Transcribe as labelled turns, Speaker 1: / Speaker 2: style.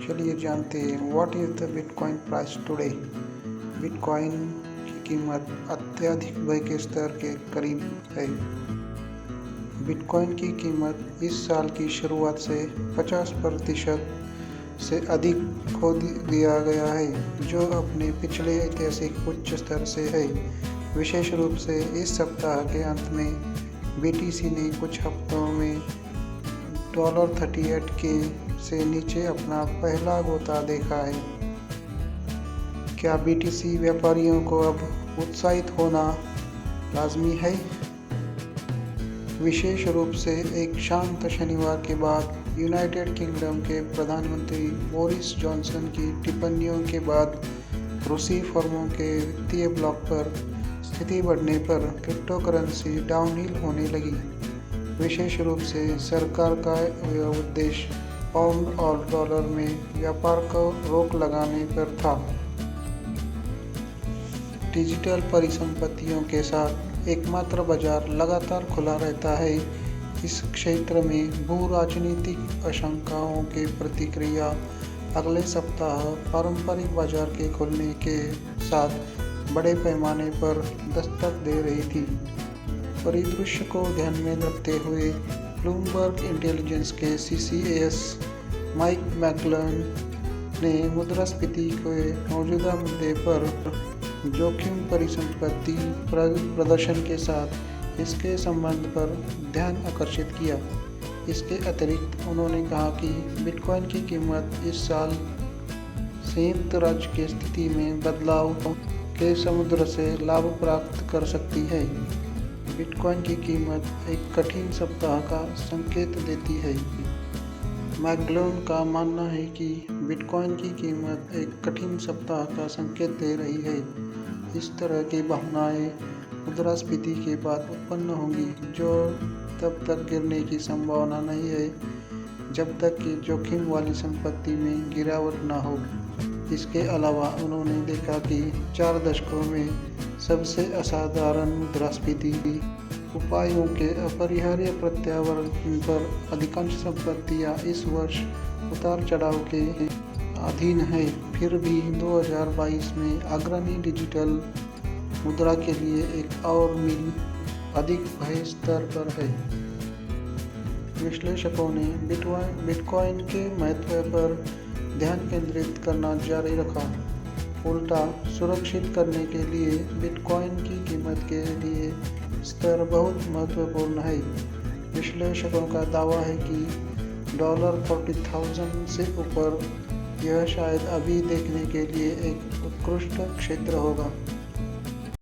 Speaker 1: चलिए जानते हैं what is the bitcoin price today. Bitcoin की कीमत अत्यधिक भय के स्तर के करीब है। बिटकॉइन की कीमत इस साल की शुरुआत से 50% से अधिक खो दिया गया है, जो अपने पिछले ऐतिहासिक उच्च स्तर से है। विशेष रूप से इस सप्ताह के अंत में बीटीसी ने कुछ हफ्तों में $38 के से नीचे अपना पहला गोता देखा है। क्या बीटीसी व्यापारियों को अब उत्साहित होना लाजमी है? विशेष रूप से एक शांत शनिवार के बाद यूनाइटेड किंगडम के प्रधानमंत्री बोरिस जॉनसन की टिप्पणियों के बाद रूसी फर्मों के वित्तीय ब्लॉक पर स्थिति बढ़ने पर क्रिप्टो करेंसी डाउनहिल होने लगी। विशेष रूप से सरकार का उद्देश्य पाउंड और डॉलर में व्यापार को रोक लगाने पर था। डिजिटल परिसंपत्तियों के साथ एकमात्र बाजार लगातार खुला रहता है। इस क्षेत्र में भू राजनीतिक आशंकाओं के प्रतिक्रिया अगले सप्ताह पारंपरिक बाजार के खुलने के साथ बड़े पैमाने पर दस्तक दे रही थी। परिदृश्य को ध्यान में रखते हुए ब्लूमबर्ग इंटेलिजेंस के CCAS माइक मैकलन ने मुद्रास्फीति के मौजूदा मुद्दे पर जोखिम परिसंपत्ति प्रदर्शन के साथ इसके संबंध पर ध्यान आकर्षित किया। इसके अतिरिक्त उन्होंने कहा कि बिटकॉइन की कीमत इस साल संयुक्त राज्य की स्थिति में बदलाव के समुद्र से लाभ प्राप्त कर सकती है। बिटकॉइन की कीमत एक कठिन सप्ताह का संकेत देती है। मैकलोन का मानना है कि बिटकॉइन की कीमत एक कठिन सप्ताह का संकेत दे रही है। इस तरह की भावनाएं मुद्रास्फीति के बाद उत्पन्न होंगी, जो तब तक गिरने की संभावना नहीं है जब तक कि जोखिम वाली संपत्ति में गिरावट न हो। इसके अलावा उन्होंने देखा कि 4 दशकों में सबसे असाधारण मुद्रास्फीति उपायों के अपरिहार्य प्रत्यावर्तन पर अधिकांश संपत्तियां इस वर्ष उतार चढ़ाव के अधीन है। फिर भी 2022 में अग्रणी डिजिटल मुद्रा के लिए एक और मील अधिक भय स्तर पर है। विश्लेषकों ने बिटकॉइन के महत्व पर ध्यान केंद्रित करना जारी रखा। उल्टा सुरक्षित करने के लिए बिटकॉइन की कीमत के लिए स्तर बहुत महत्वपूर्ण है। विश्लेषकों का दावा है कि $40,000 से ऊपर यह शायद अभी देखने के लिए एक उत्कृष्ट क्षेत्र होगा।